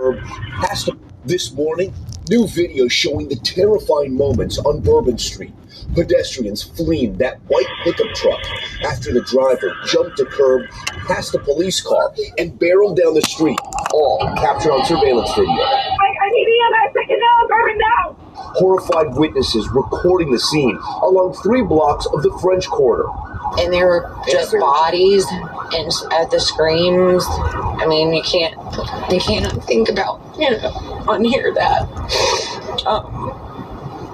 curb past this morning. New video showing the terrifying moments on Bourbon Street. Pedestrians fleeing that white pickup truck after the driver jumped a curb past a police car and barreled down the street, all captured on surveillance video. I need EMS, I can now, Bourbon now! Horrified witnesses recording the scene along 3 blocks of the French Quarter. And there were just bodies and at the screams. I mean, you can't think about, unhear that.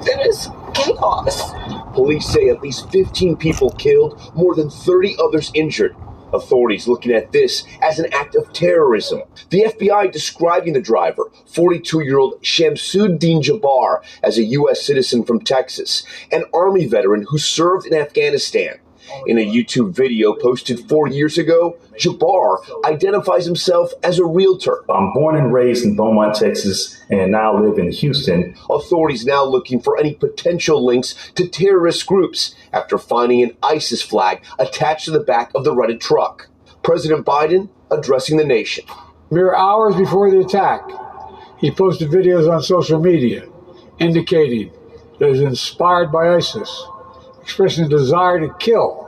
It is chaos. Police say at least 15 people killed, more than 30 others injured. Authorities looking at this as an act of terrorism. The FBI describing the driver, 42-year-old Shamsuddin Jabbar, as a U.S. citizen from Texas, an Army veteran who served in Afghanistan. In a YouTube video posted 4 years ago, Jabbar identifies himself as a realtor. I'm born and raised in Beaumont, Texas, and now live in Houston. Authorities now looking for any potential links to terrorist groups after finding an ISIS flag attached to the back of the rented truck. President Biden addressing the nation. Mere hours before the attack, he posted videos on social media indicating that he was inspired by ISIS, expressing a desire to kill.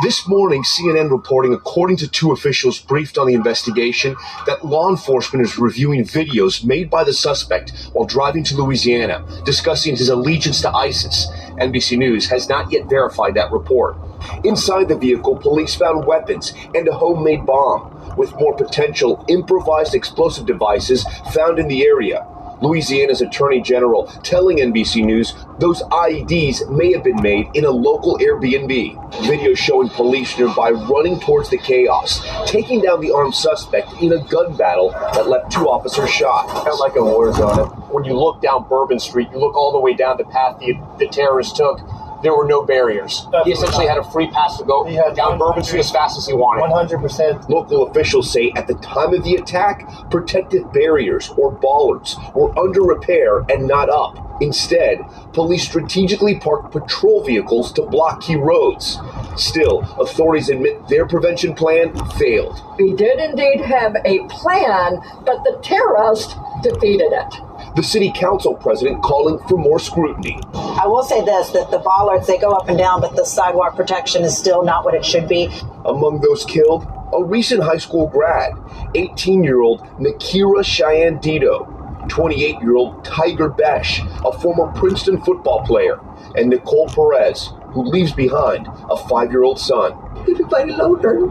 This morning, CNN reporting, according to 2 officials briefed on the investigation, that law enforcement is reviewing videos made by the suspect while driving to Louisiana, discussing his allegiance to ISIS. NBC News has not yet verified that report. Inside the vehicle, police found weapons and a homemade bomb, with more potential improvised explosive devices found in the area. Louisiana's Attorney General telling NBC News those IEDs may have been made in a local Airbnb. Video showing police nearby running towards the chaos, taking down the armed suspect in a gun battle that left 2 officers shot. Kind of like a war zone. When you look down Bourbon Street, you look all the way down the path the terrorists took. There were no barriers. He essentially had a free pass to go down Bourbon Street as fast as he wanted. 100%. Local officials say at the time of the attack, protective barriers or bollards were under repair and not up. Instead, police strategically parked patrol vehicles to block key roads. Still, authorities admit their prevention plan failed. We did indeed have a plan, but the terrorists defeated it. The city council president calling for more scrutiny. I will say this, that the bollards, they go up and down, but the sidewalk protection is still not what it should be. Among those killed, a recent high school grad, 18-year-old Nakira Cheyenne Dito, 28-year-old Tiger Besh, a former Princeton football player, and Nicole Perez, who leaves behind a 5-year-old son. Everybody loved her.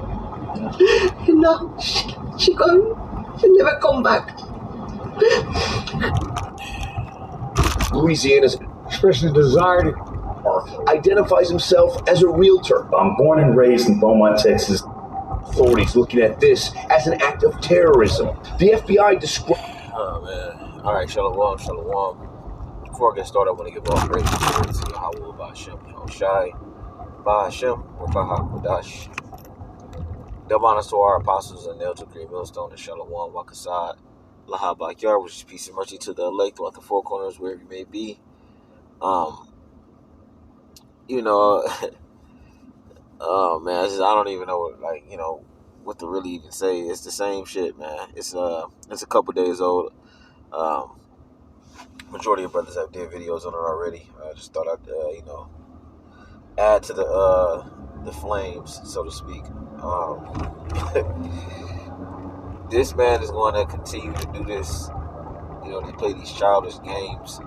And now she gone. She never come back. Louisiana's expressing a desire to identifies himself as a realtor. I'm born and raised in Beaumont, Texas. Authorities looking at this as an act of terrorism. The FBI described... Oh, man. All right, Shalom, Shalom. Before I get started, I want to give all praise to Yahweh Ba'Shem, Yahushai, Ba'Shem, Wakaha Kodash. Double honors to our apostles and nailed to Green Millstone and Shalom, Wakasad, Laha Bakyar, which is peace and mercy to the elect throughout the 4 corners, wherever you may be. Oh man, I don't even know what to really even say. It's the same shit, man. It's a couple days old. Majority of brothers have did videos on it already. I just thought I'd add to the flames, so to speak. This man is going to continue to do this. They play these childish games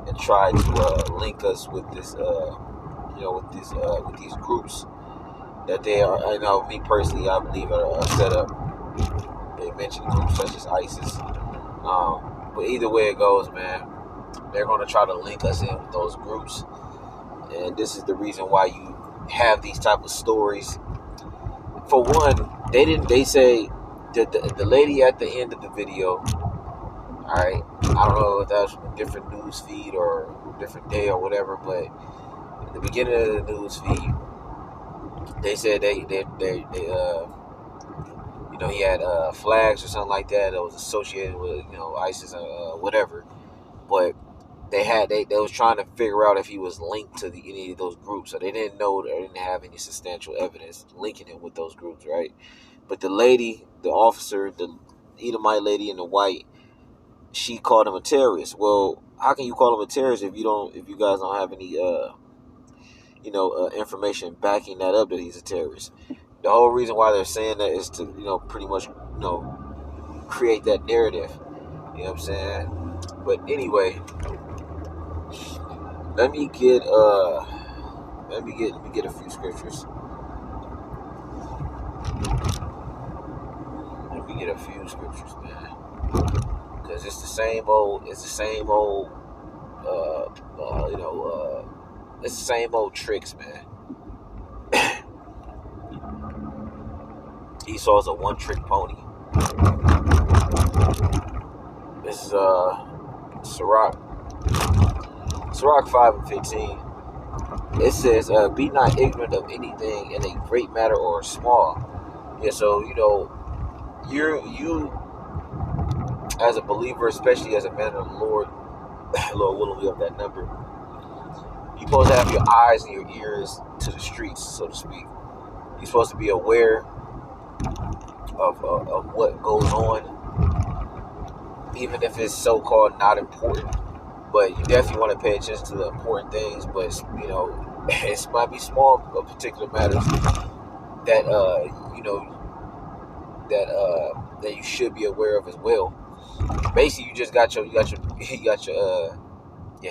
and try to link us with this, with these groups that they are. I know, me personally, I believe are set up. They mentioned groups such as ISIS. But either way it goes, man, they're going to try to link us in with those groups, and this is the reason why you have these type of stories. For one, they say that the lady at the end of the video, all right, I don't know if that's from a different news feed or a different day or whatever, but at the beginning of the news feed, they said he had flags or something like that was associated with ISIS or whatever, but they was trying to figure out if he was linked to any of those groups, so they didn't know or didn't have any substantial evidence linking him with those groups, right? But the lady, the officer, the Edomite lady in the white, she called him a terrorist. Well, how can you call him a terrorist if you guys don't have any information backing that up that he's a terrorist? The whole reason why they're saying that is to pretty much create that narrative. You know what I'm saying? But anyway, let me get a few scriptures. Let me get a few scriptures, man. Because it's the same old it's the same old tricks, man. Esau's a one-trick pony. This is Sirach 5:15. It says, "Be not ignorant of anything in a great matter or small." Yeah, so you as a believer, especially as a man of the Lord, Lord willing, we have that number. You're supposed to have your eyes and your ears to the streets, so to speak. You're supposed to be aware of what goes on, even if it's so-called not important. But you definitely want to pay attention to the important things. But it might be small particular matters that that you should be aware of as well. Basically, you just got your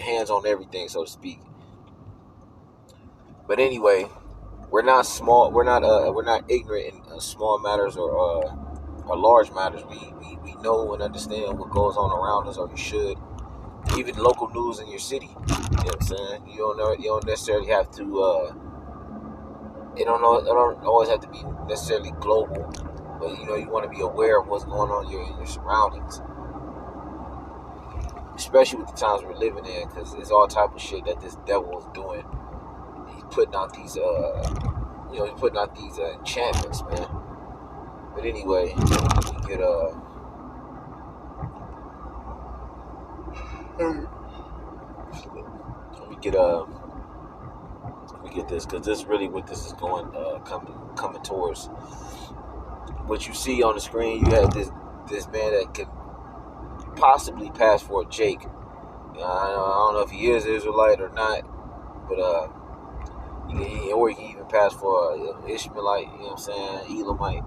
hands on everything, so to speak. But anyway, we're not ignorant in small matters or large matters. We know and understand what goes on around us, or you should. Even local news in your city. You know what I'm saying? You don't necessarily have to. It don't always have to be necessarily global, but you want to be aware of what's going on in your surroundings, especially with the times we're living in, because there's all type of shit that this devil is doing. He's putting out these enchantments, man. But anyway, you get Let me get this, because this is really what this is going coming towards. What you see on the screen, you have this man that could possibly pass for a Jake. I don't know if he is Israelite or not, but or he can even pass for Ishmaelite. You know what I'm saying? Elamite.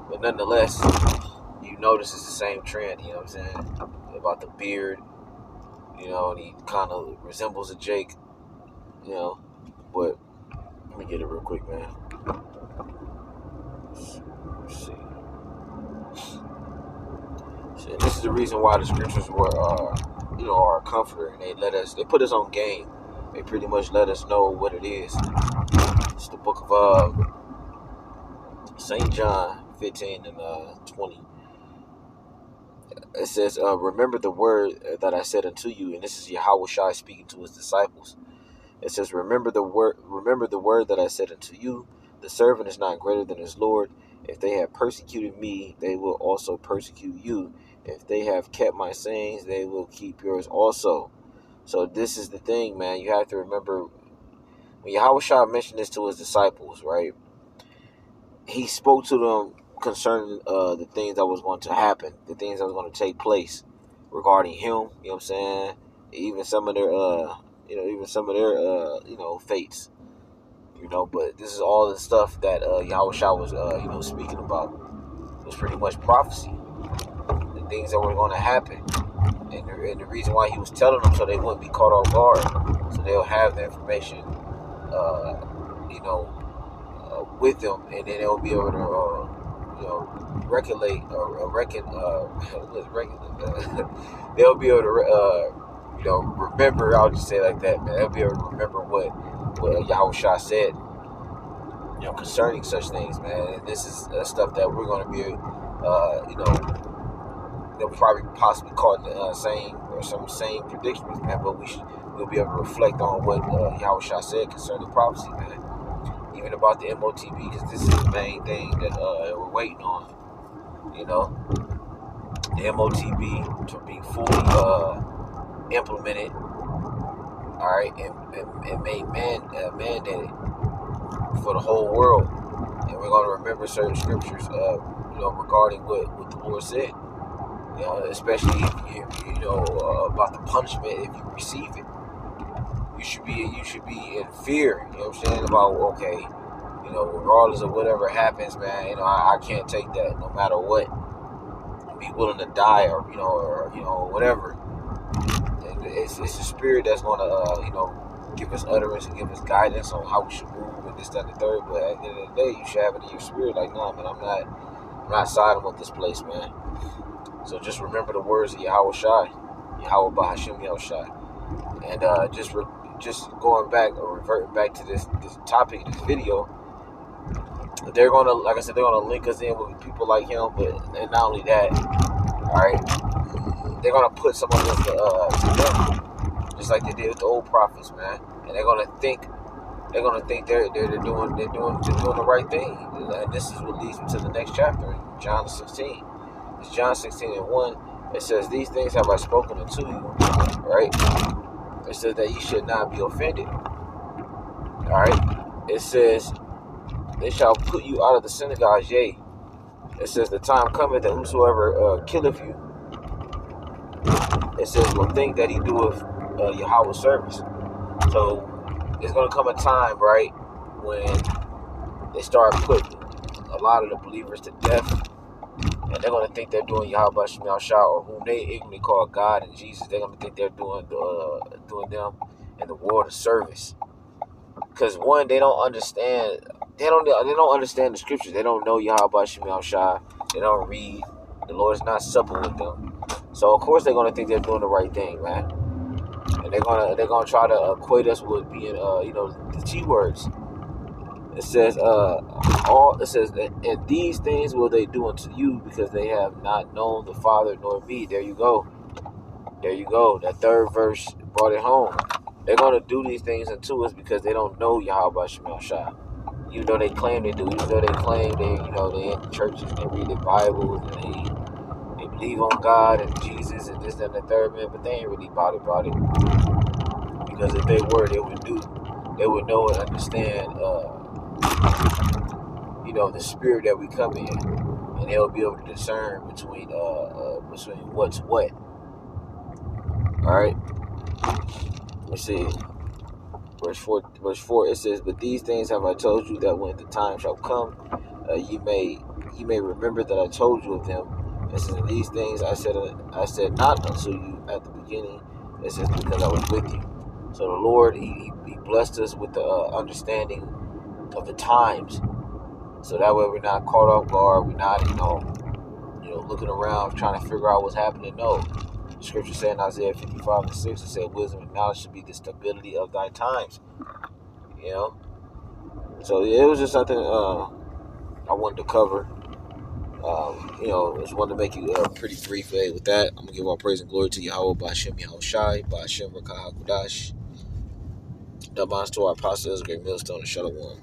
But nonetheless, you notice it's the same trend. You know what I'm saying? About the beard. And he kind of resembles a Jake. But let me get it real quick, man. Let's see. So this is the reason why the scriptures were, are a comforter, and they put us on game. They pretty much let us know what it is. It's the book of St. John 15 and 20. It says, "Remember the word that I said unto you," and this is Yahushua speaking to his disciples. It says, remember the word that I said unto you, the servant is not greater than his Lord. If they have persecuted me, they will also persecute you. If they have kept my sayings, they will keep yours also. So this is the thing, man. You have to remember, when Yahushua mentioned this to his disciples, right? He spoke to them concerning the things that was going to happen, the things that was going to take place regarding him. You know what I'm saying? Even some of their fates, but this is all the stuff that Yahushua was, speaking about. It was pretty much prophecy, the things that were going to happen, and the reason why he was telling them so they wouldn't be caught off guard, so they'll have the information, with them, and then they'll be able to, regulate or they'll be able to, remember. I'll just say it like that, man. They'll be able to remember what Yahushua said, concerning such things, man. And this is stuff that we're going to be, they'll probably possibly caught in the same predictions, man. But we'll be able to reflect on what Yahushua said concerning prophecy, man. Even about the MOTB, because this is the main thing that we're waiting on. The MOTB to be fully implemented, all right, and made mandated for the whole world. And we're going to remember certain scriptures, regarding what the Lord said. You know what especially if you know about the punishment if you receive it. You should be in fear. You know what I'm saying? About okay, regardless of whatever happens, man. I can't take that no matter what. Be willing to die or whatever. It's a spirit that's going to give us utterance and give us guidance on how we should move and this, that, and the third. But at the end of the day, you should have it in your spirit. Like, nah, man, I'm not siding with this place, man. So just remember the words of Yahweh Shai, Yahweh Bahashim Yahweh Shai, and just going back or reverting back to this topic, this video. They're gonna, like I said, they're gonna link us in with people like him, and not only that, all right, they're gonna put some of us to them, just like they did with the old prophets, man. And they're gonna think they're doing the right thing. And this is what leads me to the next chapter, in John 16. It's John 16:1. It says, "These things have I spoken unto you." Right? It says that you should not be offended. All right. It says, "They shall put you out of the synagogues, yea." It says, "The time cometh that whosoever killeth you," it says, "will think that he doeth Yahweh's service." So it's going to come a time, right, when they start putting a lot of the believers to death, and they're going to think they're doing Yahweh Shemel Shah, or whom they ignorantly call God and Jesus. They're going to think they're doing them in the world of service. Because one, they don't understand. They don't understand the scriptures. They don't know Yahweh Shemel Shah. They don't read. The Lord is not supple with them. So of course they're going to think they're doing the right thing, man. And they're gonna try to equate us with being the T words. It says and these things will they do unto you, because they have not known the Father nor me. There you go. That third verse brought it home. They're gonna do these things unto us because they don't know Yahweh Shemel Shah. Even though they claim they do, even though they claim they in the churches, they read their Bibles, and they believe on God and Jesus and this, that, and the third, man, but they ain't really about it. Because if they were, they would know and understand, the spirit that we come in, and they'll be able to discern between what's what. All right. Let's see. Verse 4. It says, "But these things have I told you, that when the time shall come, ye may remember that I told you of them. It says, these things I said not unto you at the beginning. It says, because I was with you." So the Lord, he blessed us with the understanding of the times, so that way we're not caught off guard. We're not, looking around trying to figure out what's happening. No, the scripture said in Isaiah 55:6, it said, "Wisdom and knowledge should be the stability of thy times." So it was just something I wanted to cover. Just wanted to make it pretty brief. Hey, with that, I'm gonna give all praise and glory to Yahweh, Ba'ashem Yahweh Shai, Ba'ashem Rakah HaKodash. That bonds to our apostles, great millstone, and Shalom.